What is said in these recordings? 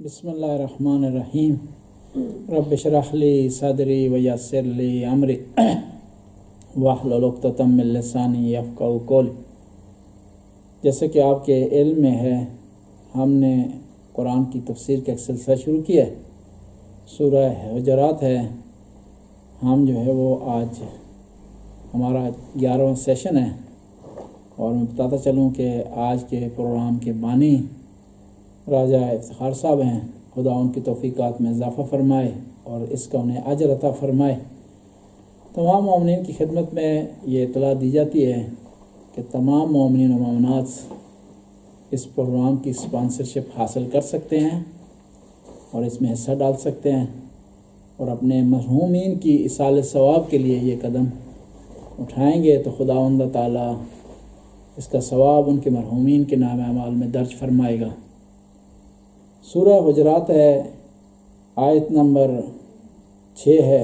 بسم اللہ الرحمن الرحیم رب اشرح لی صدری ویسر لی امری واحلل عقدۃ من لسانی یفقہوا قولی۔ جیسے کہ آپ کے علم میں ہے، ہم نے قرآن کی تفسیر کا ایک سلسلہ شروع کیا ہے، سورہ حجرات ہے۔ ہم جو ہے وہ آج ہمارا 11واں سیشن ہے، اور میں بتاتا چلوں کہ آج کے پروگرام کے بانی راجہ افتخار صاحب ہیں، خدا ان کی توفیقات میں اضافہ فرمائے اور اس کا انہیں اجر عطا فرمائے۔ تمام مومنین کی خدمت میں یہ اطلاع دی جاتی ہے کہ تمام مومنین و مومنات اس پروگرام کی اسپانسرشپ حاصل کر سکتے ہیں اور اس میں حصہ ڈال سکتے ہیں، اور اپنے مرحومین کی ایصال ثواب کے لیے یہ قدم اٹھائیں گے تو خداوند تعالیٰ اس کا ثواب ان کے مرحومین کے نام اعمال میں درج فرمائے گا۔ سورہ حجرات ہے، آیت نمبر 6 ہے۔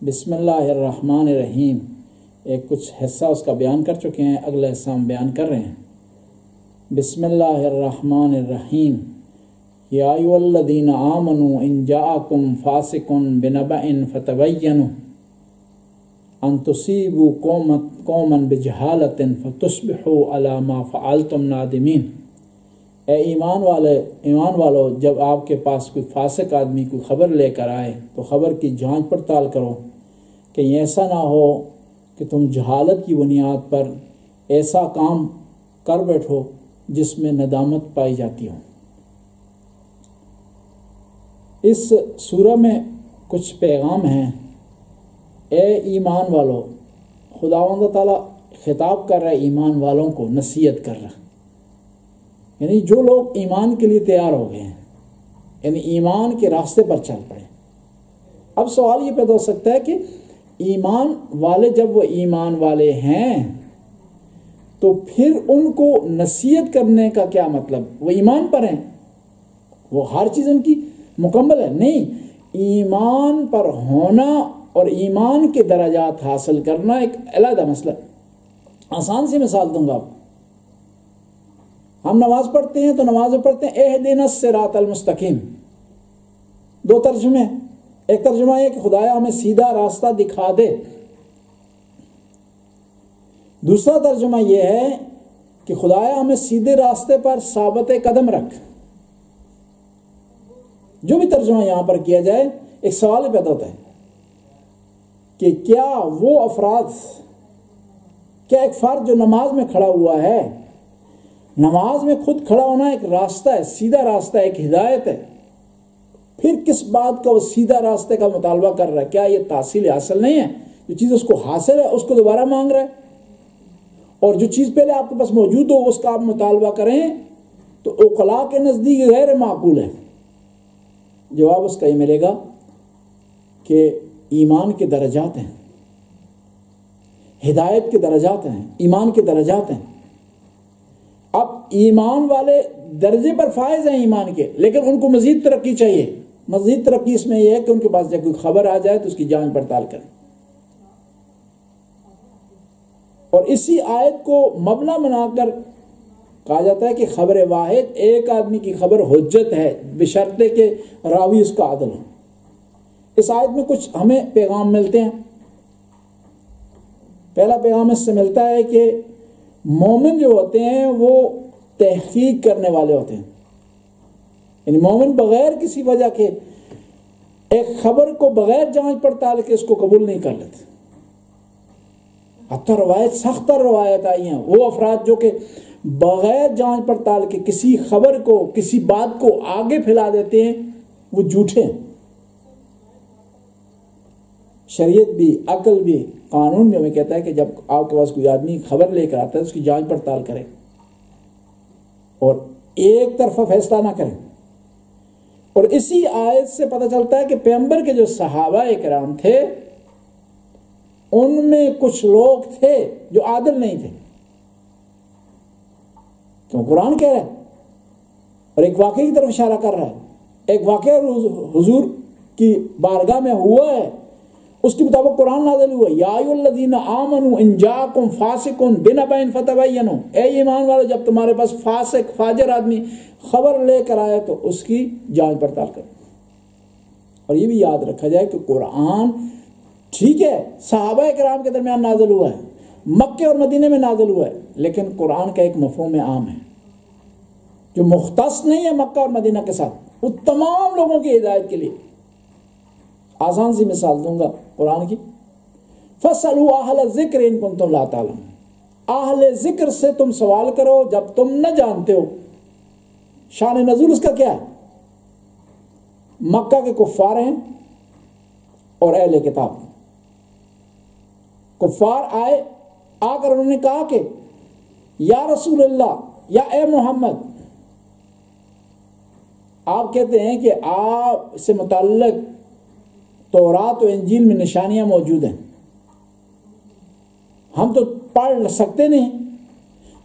بسم اللہ الرحمن الرحیم، ایک کچھ حصہ اس کا بیان کر چکے ہیں، اگلا حصہ ہم بیان کر رہے ہیں۔ بسم اللہ الرحمن الرحیم، یا ایھا الذین آمنوا ان جاءکم فاسق بنبأ فتبینوا ان تصیبوا قوما بجہالۃ فتصبحوا علی ما فعلتم نادمین۔ اے ایمان والو، جب آپ کے پاس کوئی فاسق آدمی کوئی خبر لے کر آئے تو خبر کی جانچ پڑتال کرو، کہ ایسا نہ ہو کہ تم جہالت کی بنیاد پر ایسا کام کر بیٹھو جس میں ندامت پائی جاتی ہو۔ اس سورہ میں کچھ پیغام ہیں۔ اے ایمان والو، خداوند تعالیٰ خطاب کر رہا ہے، ایمان والوں کو نصیحت کر رہا ہے، یعنی جو لوگ ایمان کے لیے تیار ہو گئے ہیں، یعنی ایمان کے راستے پر چل پڑے۔ اب سوال یہ پیدا ہو سکتا ہے کہ ایمان والے جب وہ ایمان والے ہیں تو پھر ان کو نصیحت کرنے کا کیا مطلب؟ وہ ایمان پر ہیں، وہ ہر چیز ان کی مکمل ہے؟ نہیں، ایمان پر ہونا اور ایمان کے درجات حاصل کرنا ایک علیحدہ مسئلہ۔ آسان سی مثال دوں گا آپ کو۔ ہم نماز پڑھتے ہیں تو نماز میں پڑھتے ہیں اہدنا الصراط المستقیم، دو ترجمے۔ ایک ترجمہ یہ کہ خدایا ہمیں سیدھا راستہ دکھا دے، دوسرا ترجمہ یہ ہے کہ خدایا ہمیں سیدھے راستے پر ثابت قدم رکھ۔ جو بھی ترجمہ یہاں پر کیا جائے، ایک سوال پیدا ہوتا ہے کہ کیا وہ افراد، کیا ایک فرد جو نماز میں کھڑا ہوا ہے، نماز میں خود کھڑا ہونا ایک راستہ ہے، سیدھا راستہ ہے، ایک ہدایت ہے، پھر کس بات کا وہ سیدھا راستے کا مطالبہ کر رہا ہے؟ کیا یہ تحصیل حاصل نہیں ہے؟ جو چیز اس کو حاصل ہے اس کو دوبارہ مانگ رہا ہے، اور جو چیز پہلے آپ کے پاس موجود ہو اس کا آپ مطالبہ کریں تو عقلاء کے نزدیک غیر معقول ہے۔ جواب اس کا یہ ملے گا کہ ایمان کے درجات ہیں، ہدایت کے درجات ہیں، ایمان کے درجات ہیں۔ اب ایمان والے درجے پر فائز ہیں ایمان کے، لیکن ان کو مزید ترقی چاہیے۔ مزید ترقی اس میں یہ ہے کہ ان کے پاس جب کوئی خبر آ جائے تو اس کی جانچ پڑتال کریں۔ اور اسی آیت کو مبنا بنا کر کہا جاتا ہے کہ خبر واحد، ایک آدمی کی خبر حجت ہے بشرطے کہ راوی اس کا عدل ہو۔ اس آیت میں کچھ ہمیں پیغام ملتے ہیں۔ پہلا پیغام اس سے ملتا ہے کہ مومن جو ہوتے ہیں وہ تحقیق کرنے والے ہوتے ہیں، یعنی مومن بغیر کسی وجہ کے ایک خبر کو بغیر جانچ پڑتال کے اس کو قبول نہیں کر لیتے۔ حتی روایت، سخت تر روایت آئی ہیں، وہ افراد جو کہ بغیر جانچ پڑتال کے کسی خبر کو، کسی بات کو آگے پھیلا دیتے ہیں، وہ جھوٹے ہیں۔ شریعت بھی، عقل بھی، قانون بھی ہمیں کہتا ہے کہ جب آپ کے پاس کوئی آدمی خبر لے کر آتا ہے اس کی جانچ پڑتال کرے اور ایک طرفہ فیصلہ نہ کریں۔ اور اسی آیت سے پتہ چلتا ہے کہ پیغمبر کے جو صحابہ کرام تھے ان میں کچھ لوگ تھے جو عادل نہیں تھے، کیوں؟ قرآن کہہ رہا ہے اور ایک واقعے کی طرف اشارہ کر رہا ہے۔ ایک واقعہ حضور کی بارگاہ میں ہوا ہے اس کے مطابق قرآن نازل ہوا، یا ایھا الذین آمنوا ان جاءکم فاسق بنبأ فتبینوا، اے ایمان والو جب تمہارے پاس فاسق فاجر آدمی خبر لے کر آئے تو اس کی جانچ پڑتال کرو۔ اور یہ بھی یاد رکھا جائے کہ قرآن ٹھیک ہے صحابہ کرام کے درمیان نازل ہوا ہے، مکے اور مدینے میں نازل ہوا ہے، لیکن قرآن کا ایک مفہوم عام ہے جو مختص نہیں ہے مکہ اور مدینہ کے ساتھ، وہ تمام لوگوں کی ہدایت کے لیے۔ آسان سی مثال دوں گا قرآن کی، فَاسْأَلُوا أَهْلَ الذِّكْرِ إِن كُنتُمْ لَا تَعْلَمُونَ، اہل ذکر سے تم سوال کرو جب تم نہ جانتے ہو۔ شان نزول اس کا کیا ہے؟ مکہ کے کفار ہیں اور اہل کتاب۔ کفار آئے، آ کر انہوں نے کہا کہ یا رسول اللہ، یا اے محمد، آپ کہتے ہیں کہ آپ سے متعلق تورات و انجیل میں نشانیاں موجود ہیں، ہم تو پڑھ سکتے نہیں،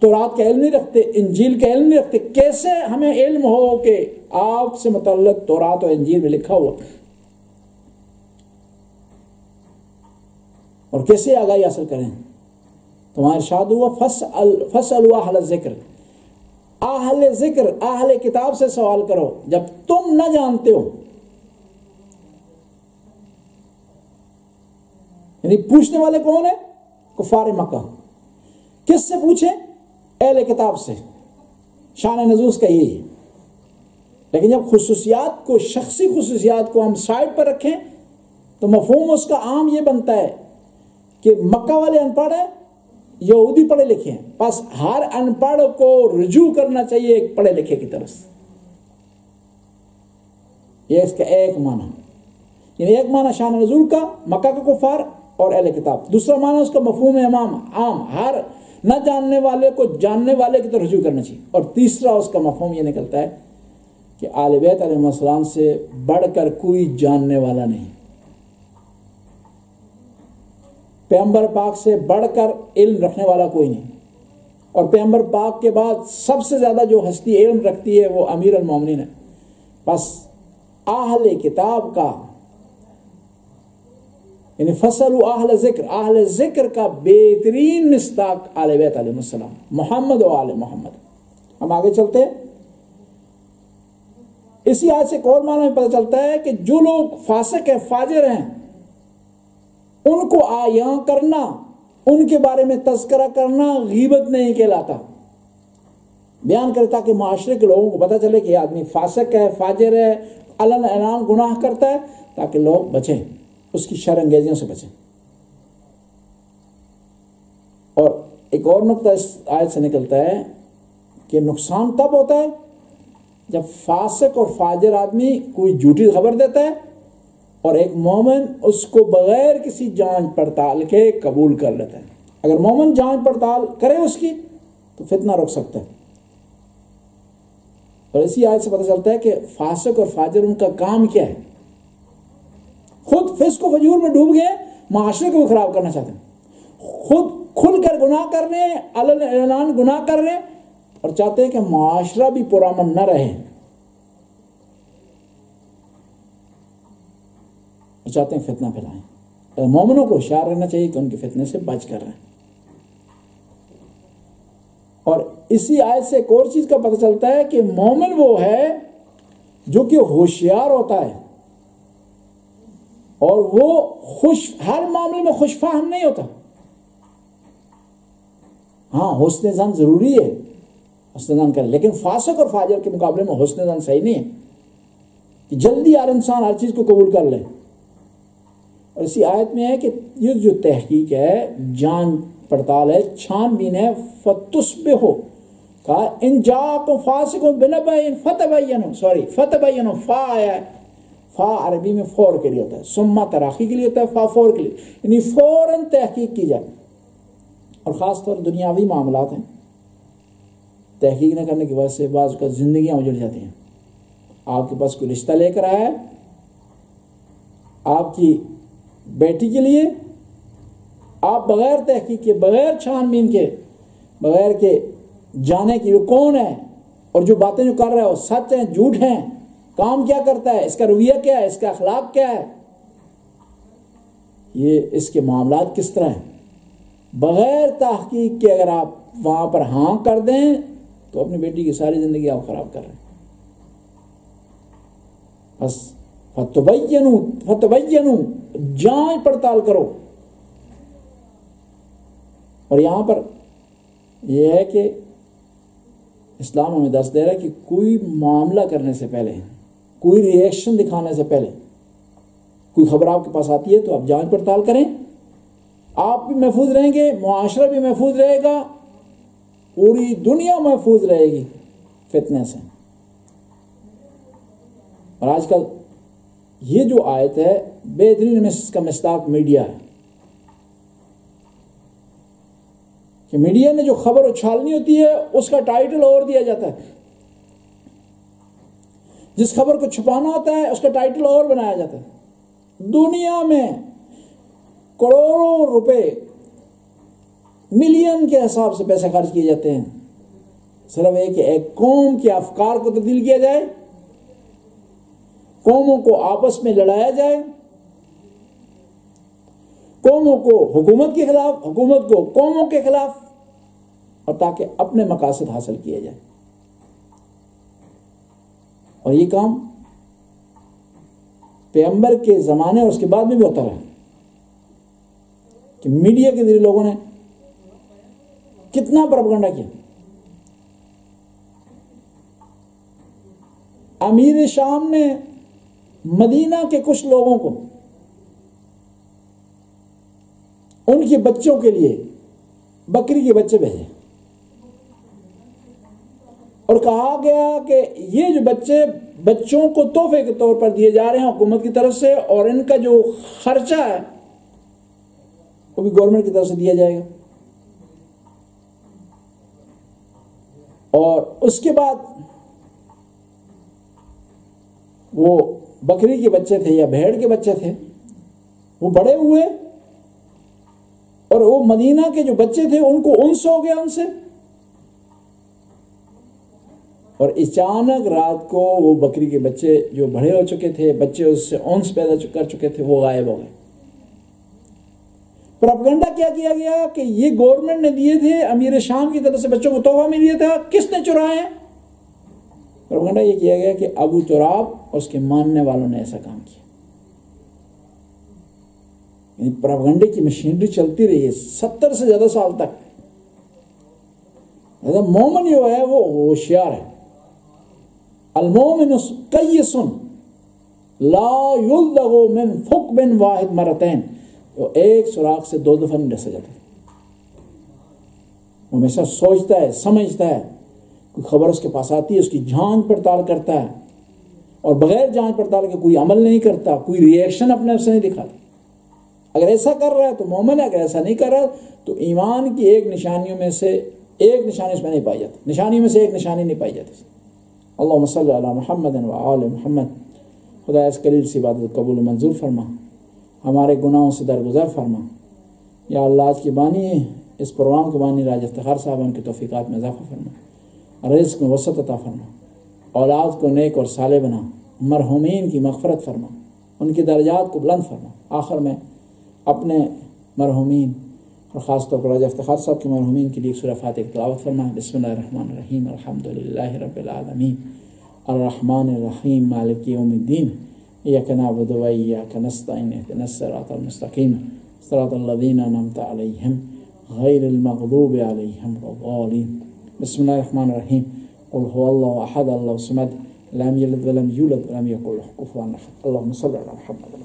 تورات کا علم نہیں رکھتے، انجیل کا علم نہیں رکھتے، کیسے ہمیں علم ہو کہ آپ سے متعلق تورات و انجیل میں لکھا ہوا، اور کیسے آگاہی حاصل کریں؟ تمہارا ارشاد ہوا فَاسْأَلُوا أَهْلَ الذِّكْرِ، اہل ذکر اہل کتاب سے سوال کرو جب تم نہ جانتے ہو۔ یعنی پوچھنے والے کون ہیں؟ کفار مکہ۔ کس سے پوچھیں؟ اہل کتاب سے۔ شان نزول کا یہی ہے۔ لیکن جب خصوصیات کو، شخصی خصوصیات کو ہم سائڈ پر رکھیں تو مفہوم اس کا عام یہ بنتا ہے کہ مکہ والے ان پڑھ ہیں، یہودی پڑھے لکھے ہیں، بس ہر ان پڑھ کو رجوع کرنا چاہیے ایک پڑھے لکھے کی طرف۔ یہ اس کا ایک معنی، یعنی ایک معنی شان نزول کا مکہ کے کفار اور اہل کتاب، دوسرا معنی اس کا مفہوم عام، ہر نہ جاننے والے کو جاننے والے کی طرف رجوع کرنا چاہیے، اور تیسرا اس کا مفہوم یہ نکلتا ہے کہ آل بیت علیہ السلام سے بڑھ کر کوئی جاننے والا نہیں، پیغمبر پاک سے بڑھ کر علم رکھنے والا کوئی نہیں، اور پیغمبر پاک کے بعد سب سے زیادہ جو ہستی علم رکھتی ہے وہ امیر المومنین ہے۔ بس اہل کتاب کا، یعنی فَاسْأَلُوا أَهْلَ الذِّكْرِ، اہل ذکر کا بہترین مصداق آل بیت علیہ السلام، محمد و آل محمد۔ ہم آگے چلتے ہیں، اسی آیت سے ایک اور معنی میں پتہ چلتا ہے کہ جو لوگ فاسق ہیں، فاجر ہیں، ان کو آیاں کرنا، ان کے بارے میں تذکرہ کرنا غیبت نہیں کہلاتا۔ بیان کرے تاکہ معاشرے کے لوگوں کو پتہ چلے کہ یہ آدمی فاسق ہے، فاجر ہے، علن اعلان گناہ کرتا ہے، تاکہ لوگ بچیں، اس کی شر انگیزیوں سے بچیں۔ اور ایک اور نقطہ اس آیت سے نکلتا ہے کہ نقصان تب ہوتا ہے جب فاسق اور فاجر آدمی کوئی جھوٹی خبر دیتا ہے اور ایک مومن اس کو بغیر کسی جانچ پڑتال کے قبول کر لیتا ہے۔ اگر مومن جانچ پڑتال کرے اس کی تو فتنہ رک سکتا ہے۔ اور اسی آیت سے پتہ چلتا ہے کہ فاسق اور فاجر ان کا کام کیا ہے، خود فسق و فجور میں ڈوب گئے، معاشرے کو بھی خراب کرنا چاہتے ہیں، خود کھل کر گناہ کر رہے ہیں، علن اعلان گناہ کر رہے ہیں، اور چاہتے ہیں کہ معاشرہ بھی پرامن نہ رہے، اور چاہتے ہیں فتنہ پھیلائیں۔ مومنوں کو ہوشیار رہنا چاہیے کہ ان کے فتنے سے بچ کر رہیں۔ اور اسی آیت سے ایک اور چیز کا پتہ چلتا ہے کہ مومن وہ ہے جو کہ ہوشیار ہوتا ہے، اور وہ ہر معاملے میں خوش فہم نہیں ہوتا۔ ہاں حسن ظن ضروری ہے، حسن ظن کرے، لیکن فاسق اور فاجر کے مقابلے میں حسن ظن صحیح نہیں ہے کہ جلدی ہر انسان ہر چیز کو قبول کر لے۔ اور اسی آیت میں ہے کہ یہ جو تحقیق ہے، جان پڑتال ہے، چھان بین ہے، فَتُصْبِحُوا، کہا ان جاءکم فاسق بنبأ فتبینوا، فا آیا ہے، فا عربی میں فور کے لیے ہوتا ہے، ثم تراخی کے لیے ہوتا ہے، فا فور کے لیے، یعنی فوراً تحقیق کی جائے۔ اور خاص طور دنیاوی معاملات ہیں، تحقیق نہ کرنے کی وجہ سے بعض کا زندگیاں اجڑ جاتی ہیں۔ آپ کے پاس کوئی رشتہ لے کر آیا ہے آپ کی بیٹی کے لیے، آپ بغیر تحقیق کے، بغیر چھان بین کے، بغیر کے جانے کی وہ کون ہے، اور جو باتیں جو کر رہا ہے وہ سچ ہیں جھوٹ ہیں، کام کیا کرتا ہے، اس کا رویہ کیا ہے، اس کا اخلاق کیا ہے، یہ اس کے معاملات کس طرح ہیں. بغیر تحقیق کے اگر آپ وہاں پر ہاں کر دیں تو اپنی بیٹی کی ساری زندگی آپ خراب کر رہے ہیں. بس فتبینوا جانچ پڑتال کرو. اور یہاں پر یہ ہے کہ اسلام ہمیں درس دے رہا ہے کہ کوئی معاملہ کرنے سے پہلے، کوئی ری ایکشن دکھانے سے پہلے، کوئی خبر آپ کے پاس آتی ہے تو آپ جانچ پڑتال کریں. آپ بھی محفوظ رہیں گے، معاشرہ بھی محفوظ رہے گا، پوری دنیا محفوظ رہے گی فتنے سے. اور آج کل یہ جو آیت ہے بہترین اس کا مصداق میڈیا ہے کہ میڈیا نے جو خبر اچھالنی ہوتی ہے اس کا ٹائٹل اور دیا جاتا ہے، جس خبر کو چھپانا ہوتا ہے اس کا ٹائٹل اور بنایا جاتا ہے. دنیا میں کروڑوں روپے، ملین کے حساب سے پیسے خرچ کیے جاتے ہیں صرف ایک قوم کے افکار کو تبدیل کیا جائے، قوموں کو آپس میں لڑایا جائے، قوموں کو حکومت کے خلاف، حکومت کو قوموں کے خلاف، اور تاکہ اپنے مقاصد حاصل کیا جائے. اور یہ کام پیغمبر کے زمانے اور اس کے بعد میں بھی ہوتا رہا کہ میڈیا کے ذریعے لوگوں نے کتنا پروپیگنڈا کیا. امیر شام نے مدینہ کے کچھ لوگوں کو ان کے بچوں کے لیے بکری کے بچے بھیجے اور کہا گیا کہ یہ جو بچوں کو تحفے کے طور پر دیے جا رہے ہیں حکومت کی طرف سے، اور ان کا جو خرچہ ہے وہ بھی گورنمنٹ کی طرف سے دیا جائے گا. اور اس کے بعد وہ بکری کے بچے تھے یا بھیڑ کے بچے تھے، وہ بڑے ہوئے اور وہ مدینہ کے جو بچے تھے ان کو انس ہو گیا ان سے، اور اچانک رات کو وہ بکری کے بچے جو بڑے ہو چکے تھے، بچے اس سے انس پیدا کر چکے تھے، وہ غائب ہو گئے. پروپیگنڈا کیا کیا گیا کہ یہ گورنمنٹ نے دیے تھے، امیر شام کی طرف سے بچوں کو تحفہ میں دیا تھا، کس نے چرائے ہیں؟ پروپیگنڈا یہ کیا گیا کہ ابو تراب اور اس کے ماننے والوں نے ایسا کام کیا. یعنی پروپیگنڈے کی مشینری چلتی رہی ہے 70 سے زیادہ سال تک. مومن جو ہے وہ ہوشیار ہے. المومن قیس لا یلدغ من ثقب واحد مرتين، وہ ایک سوراخ سے 2 دفعہ نہیں ڈسا جاتا. وہ ہمیشہ سوچتا ہے، سمجھتا ہے، کوئی خبر اس کے پاس آتی ہے اس کی جانچ پڑتال کرتا ہے، اور بغیر جانچ پڑتال کے کوئی عمل نہیں کرتا، کوئی ری ایکشن اپنے آپ سے نہیں دکھاتا. اگر ایسا کر رہا ہے تو مومن ہے، اگر ایسا نہیں کر رہا تو ایمان کی ایک نشانیوں میں سے ایک نشانی اس میں نہیں پائی جاتی، نشانیوں میں سے ایک نشانی نہیں پائی جاتی. اللہم صلی علی محمد و آل محمد. خدا اس قلیل سی عبادت قبول و منظور فرما، ہمارے گناہوں سے درگزر فرما. یا اللہ آج کی بانی اس پروگرام کے بانی راج افتخار صاحب ان کی توفیقات میں اضافہ فرما، رزق میں وسعت عطا فرما، اولاد کو نیک اور صالح بنا، مرحومین کی مغفرت فرما، ان کی درجات کو بلند فرما. آخر میں اپنے مرحومین اور خاص طور پر راج افتخار صاحب کے مرحومین کے لیے سورہ فاتحہ کی تلاوت فرما. بسم اللہ الرحمن الرحیم، الحمدللہ رب العالمین، الرحمن الرحیم، مالک یوم الدین، ایاک نعبد و ایاک نستعین، اهدنا الصراط المستقیم، صراط الذین انعمت علیہم غیر المغضوب علیہم ولا الضالین. بسم اللہ الرحمن الرحیم، قل هو اللہ احد اللہ الصمد، لم یلد ولم یولد ولم یکن له کفوا احد. اللهم صل علی محمد.